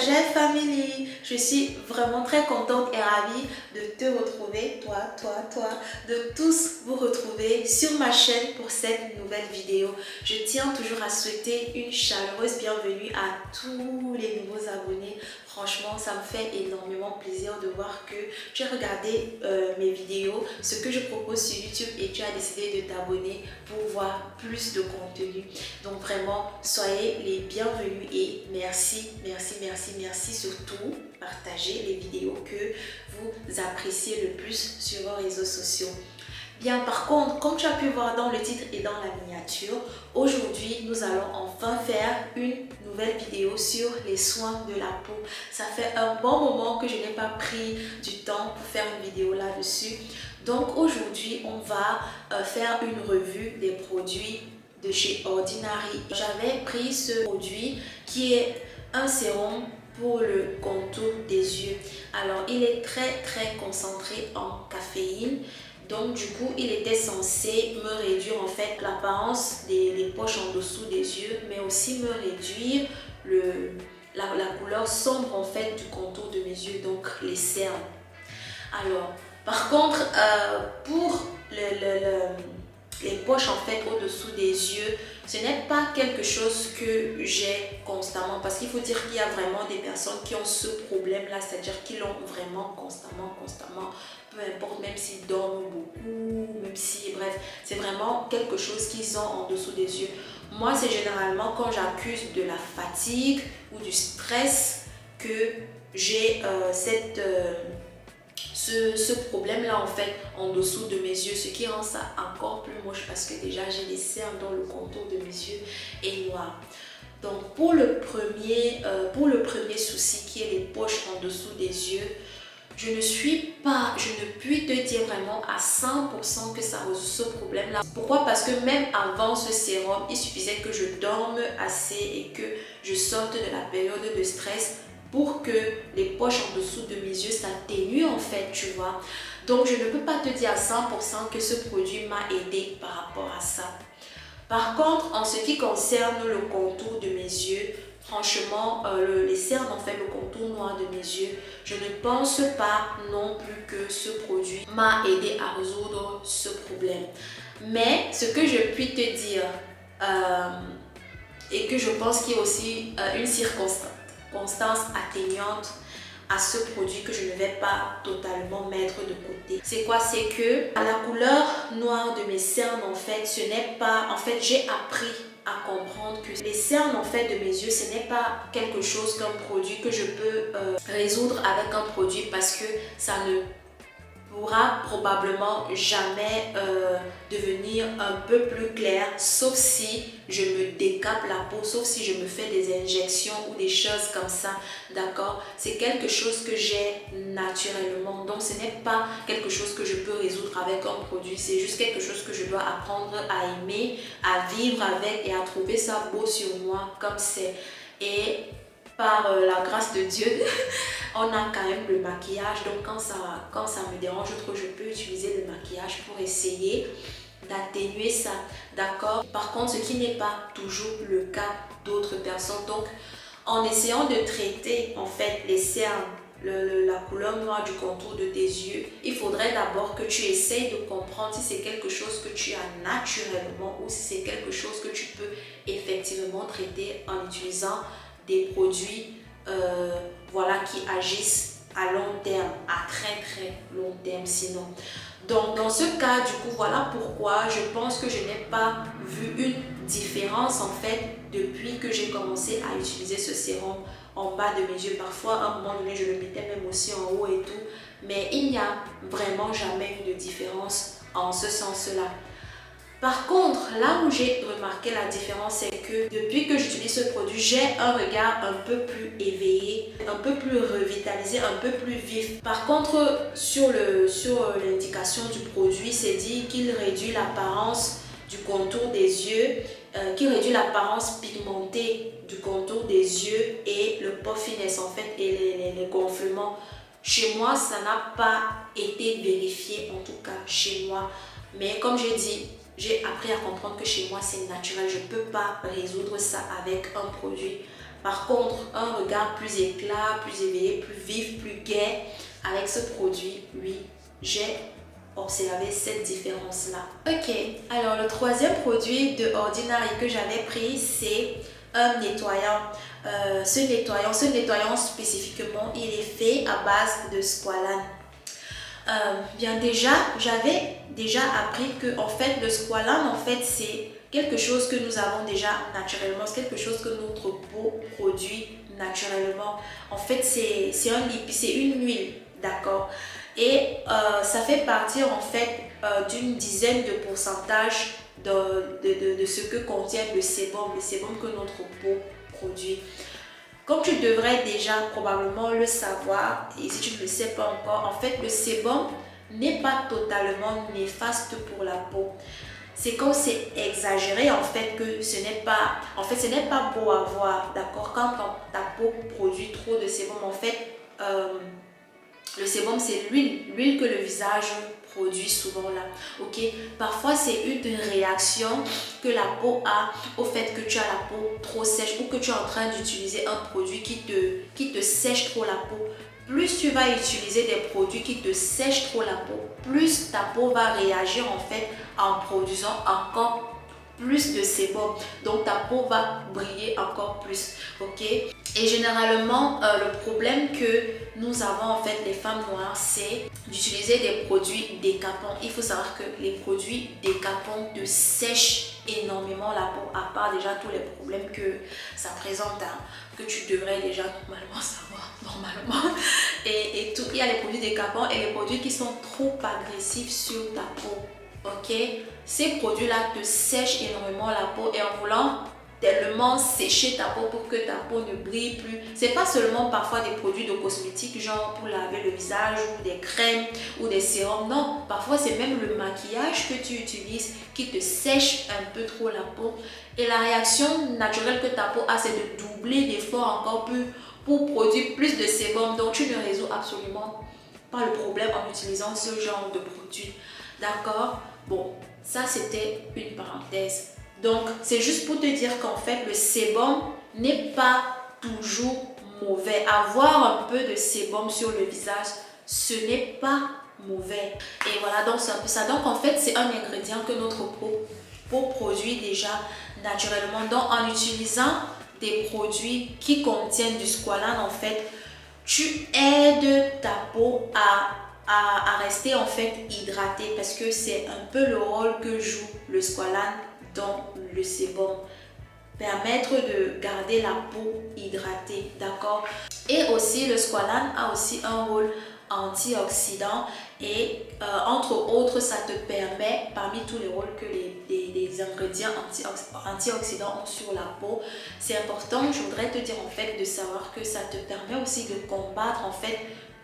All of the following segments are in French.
Sagesse Family, je suis vraiment très contente et ravie de te retrouver, toi, de tous vous retrouver sur ma chaîne pour cette nouvelle vidéo. Je tiens toujours à souhaiter une chaleureuse bienvenue à tous les nouveaux abonnés. Franchement, ça me fait énormément plaisir de voir que tu as regardé mes vidéos, ce que je propose sur YouTube et tu as décidé de t'abonner pour voir plus de contenu. Donc vraiment, soyez les bienvenus et merci. Surtout, partagez les vidéos que vous appréciez le plus sur vos réseaux sociaux. Bien, par contre, comme tu as pu voir dans le titre et dans la miniature, aujourd'hui, nous allons enfin faire une nouvelle vidéo sur les soins de la peau. Ça fait un bon moment que je n'ai pas pris du temps pour faire une vidéo là-dessus. Donc aujourd'hui, on va faire une revue des produits de chez Ordinary. J'avais pris ce produit qui est un sérum pour le contour des yeux. Alors, il est très concentré en caféine. Donc du coup, il était censé me réduire en fait l'apparence des poches en dessous des yeux, mais aussi me réduire la couleur sombre en fait du contour de mes yeux, donc les cernes. Alors, par contre, pour les poches en fait au-dessous des yeux, ce n'est pas quelque chose que j'ai constamment, parce qu'il faut dire qu'il y a vraiment des personnes qui ont ce problème là, c'est-à-dire qu'ils l'ont vraiment constamment, peu importe, même s'ils dorment beaucoup, même si, bref, c'est vraiment quelque chose qu'ils ont en dessous des yeux. Moi, c'est généralement quand j'accuse de la fatigue ou du stress que j'ai ce problème là en fait en dessous de mes yeux, ce qui rend ça encore plus moche parce que déjà j'ai des cernes dans le contour de mes yeux et noir. Donc pour le premier souci qui est les poches en dessous des yeux, je ne puis te dire vraiment à 100% que ça résout ce problème là. Pourquoi? Parce que même avant ce sérum, il suffisait que je dorme assez et que je sorte de la période de stress pour que les poches en dessous de mes yeux s'atténuent en fait, tu vois. Donc je ne peux pas te dire à 100% que ce produit m'a aidé par rapport à ça. Par contre, en ce qui concerne le contour de mes yeux, franchement, les cernes en fait, le contour noir de mes yeux, je ne pense pas non plus que ce produit m'a aidé à résoudre ce problème. Mais ce que je puis te dire, et que je pense qu'il y a aussi une circonstance atténuante à ce produit que je ne vais pas totalement mettre de côté. C'est quoi? C'est que à la couleur noire de mes cernes, en fait, ce n'est pas... En fait, j'ai appris à comprendre que les cernes, en fait, de mes yeux, ce n'est pas quelque chose qu'un produit que je peux résoudre avec un produit parce que ça ne pourra probablement jamais devenir un peu plus clair, sauf si je me décape la peau, sauf si je me fais des injections ou des choses comme ça, d'accord? C'est quelque chose que j'ai naturellement, donc ce n'est pas quelque chose que je peux résoudre avec un produit, c'est juste quelque chose que je dois apprendre à aimer, à vivre avec et à trouver ça beau sur moi comme c'est. Et par la grâce de Dieu, on a quand même le maquillage. Donc quand ça me dérange trop, je peux utiliser le maquillage pour essayer d'atténuer ça, d'accord? Par contre, ce qui n'est pas toujours le cas d'autres personnes. Donc en essayant de traiter en fait les cernes, la couleur noire du contour de tes yeux, il faudrait d'abord que tu essayes de comprendre si c'est quelque chose que tu as naturellement ou si c'est quelque chose que tu peux effectivement traiter en utilisant des produits voilà, qui agissent à long terme, à très long terme sinon. Donc dans ce cas, du coup, voilà pourquoi je pense que je n'ai pas vu une différence en fait depuis que j'ai commencé à utiliser ce sérum en bas de mes yeux. Parfois, à un moment donné, je le mettais même aussi en haut et tout, mais il n'y a vraiment jamais eu de différence en ce sens-là. Par contre, là où j'ai remarqué la différence, c'est que depuis que j'utilise ce produit, j'ai un regard un peu plus éveillé, un peu plus revitalisé, un peu plus vif. Par contre, sur l'indication du produit, c'est dit qu'il réduit l'apparence du contour des yeux, qu'il réduit l'apparence pigmentée du contour des yeux et le puffiness en fait et les gonflements. Chez moi, ça n'a pas été vérifié, en tout cas chez moi. Mais comme j'ai dit, j'ai appris à comprendre que chez moi c'est naturel, je ne peux pas résoudre ça avec un produit. Par contre, un regard plus éclat, plus éveillé, plus vif, plus gai avec ce produit, oui, j'ai observé cette différence-là. Ok, alors le troisième produit de Ordinary que j'avais pris, c'est un nettoyant. Ce nettoyant spécifiquement, il est fait à base de squalane. Bien déjà, j'avais déjà appris que en fait le squalane en fait c'est quelque chose que nous avons déjà naturellement, c'est quelque chose que notre peau produit naturellement. En fait c'est une huile, d'accord, et ça fait partie en fait d'une dizaine de pourcentage de ce que contient le sébum que notre peau produit. Comme tu devrais déjà probablement le savoir, et si tu ne le sais pas encore, en fait le sébum n'est pas totalement néfaste pour la peau. C'est comme c'est exagéré en fait que ce n'est pas, ce n'est pas beau à voir, d'accord? Quand ta peau produit trop de sébum, en fait, le sébum c'est l'huile que le visage produit souvent là, ok? Parfois c'est une réaction que la peau a au fait que tu as la peau trop sèche ou que tu es en train d'utiliser un produit qui te sèche trop la peau. Plus tu vas utiliser des produits qui te sèchent trop la peau, plus ta peau va réagir en fait en produisant encore plus de sébum, donc ta peau va briller encore plus, ok? Et généralement le problème que nous avons en fait les femmes noires, c'est d'utiliser des produits décapants. Il faut savoir que les produits décapants te sèchent énormément la peau, à part déjà tous les problèmes que ça présente, hein, que tu devrais déjà normalement savoir normalement, et tout. Il y a les produits décapants et les produits qui sont trop agressifs sur ta peau. Ok, ces produits-là te sèchent énormément la peau, et en voulant tellement sécher ta peau pour que ta peau ne brille plus. C'est pas seulement parfois des produits de cosmétiques, genre pour laver le visage, ou des crèmes ou des sérums. Non, parfois c'est même le maquillage que tu utilises qui te sèche un peu trop la peau. Et la réaction naturelle que ta peau a, c'est de doubler l'effort encore plus pour produire plus de sébum. Donc tu ne résous absolument pas le problème en utilisant ce genre de produit. D'accord? Bon, ça c'était une parenthèse. Donc, c'est juste pour te dire qu'en fait, le sébum n'est pas toujours mauvais. Avoir un peu de sébum sur le visage, ce n'est pas mauvais. Et voilà, donc c'est un peu ça. Donc, en fait, c'est un ingrédient que notre peau produit déjà naturellement. Donc, en utilisant des produits qui contiennent du squalane, en fait, tu aides ta peau à rester en fait hydratée, parce que c'est un peu le rôle que joue le squalane dans le sébum, permettre de garder la peau hydratée, d'accord? Et aussi le squalane a aussi un rôle antioxydant, et entre autres ça te permet, parmi tous les rôles que les ingrédients antioxydants ont sur la peau, c'est important, je voudrais te dire en fait de savoir que ça te permet aussi de combattre en fait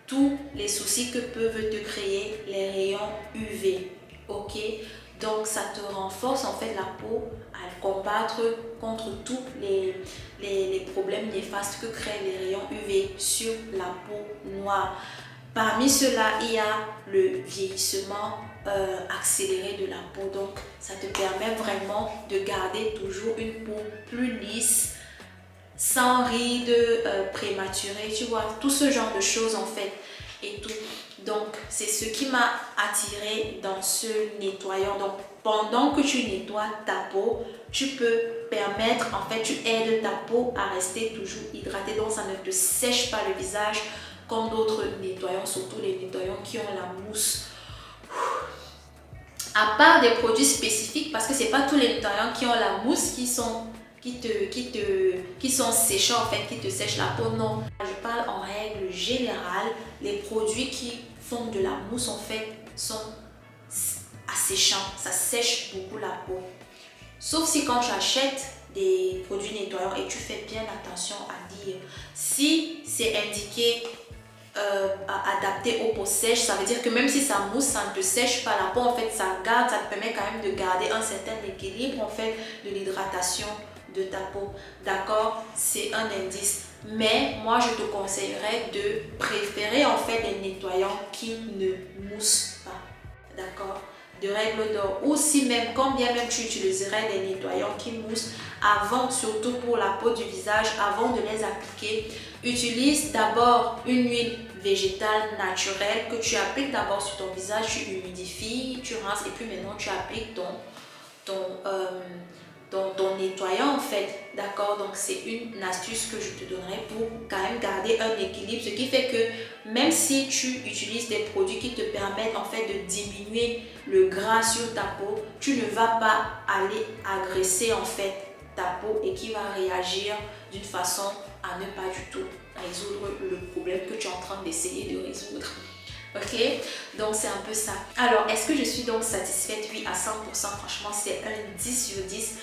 tous les soucis que peuvent te créer les rayons UV, ok? Donc ça te renforce en fait la peau à combattre contre tous les problèmes néfastes que créent les rayons UV sur la peau noire. Parmi ceux-là, il y a le vieillissement accéléré de la peau. Donc ça te permet vraiment de garder toujours une peau plus lisse, sans rides prématurées, tu vois, tout ce genre de choses en fait et tout. Donc c'est ce qui m'a attiré dans ce nettoyant. Donc pendant que tu nettoies ta peau, tu peux permettre, en fait tu aides ta peau à rester toujours hydratée, donc ça ne te sèche pas le visage comme d'autres nettoyants, surtout les nettoyants qui ont la mousse. À part des produits spécifiques, parce que c'est pas tous les nettoyants qui ont la mousse qui sont séchants en fait, qui te sèchent la peau, non. Je parle en règle générale, les produits qui font de la mousse en fait sont asséchants, ça sèche beaucoup la peau. Sauf si quand tu achètes des produits nettoyants, et tu fais bien attention à dire si c'est indiqué adapté aux peaux sèches, ça veut dire que même si ça mousse, ça ne te sèche pas la peau, en fait ça garde, ça te permet quand même de garder un certain équilibre en fait de l'hydratation de ta peau, d'accord? C'est un indice, mais moi je te conseillerais de préférer en fait des nettoyants qui ne moussent pas, d'accord? de règle d'or, ou si même, quand bien même tu utiliserais des nettoyants qui moussent, avant, surtout pour la peau du visage, avant de les appliquer, utilise d'abord une huile végétale naturelle que tu appliques d'abord sur ton visage, tu humidifies, tu rinces et puis maintenant tu appliques ton nettoyant en fait, d'accord. Donc c'est une astuce que je te donnerai pour quand même garder un équilibre, ce qui fait que même si tu utilises des produits qui te permettent en fait de diminuer le gras sur ta peau, tu ne vas pas aller agresser en fait ta peau et qui va réagir d'une façon à ne pas du tout résoudre le problème que tu es en train d'essayer de résoudre. Ok, donc c'est un peu ça. Alors, est-ce que je suis donc satisfaite? Oui, à 100%. Franchement, c'est un 10 sur 10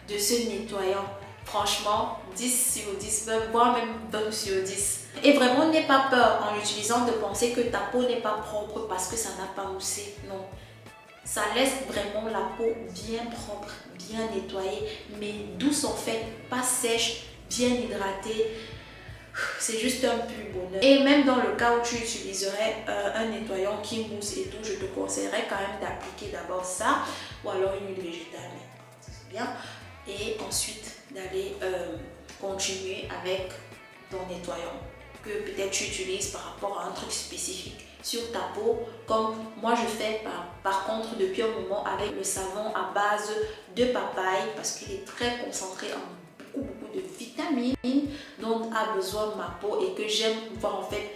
de ce nettoyant. Franchement, 10 sur 10, voire même 20 sur 10. Et vraiment, n'aie pas peur en l'utilisant de penser que ta peau n'est pas propre parce que ça n'a pas moussé. Non. Ça laisse vraiment la peau bien propre, bien nettoyée, mais douce en fait, pas sèche, bien hydratée. C'est juste un pur bonheur. Et même dans le cas où tu utiliserais un nettoyant qui mousse et tout, je te conseillerais quand même d'appliquer d'abord ça, ou alors une huile végétale, c'est bien. Et ensuite d'aller continuer avec ton nettoyant que peut-être tu utilises par rapport à un truc spécifique sur ta peau, comme moi je fais par contre depuis un moment avec le savon à base de papaye parce qu'il est très concentré en beaucoup de vitamines dont a besoin ma peau et que j'aime pouvoir en fait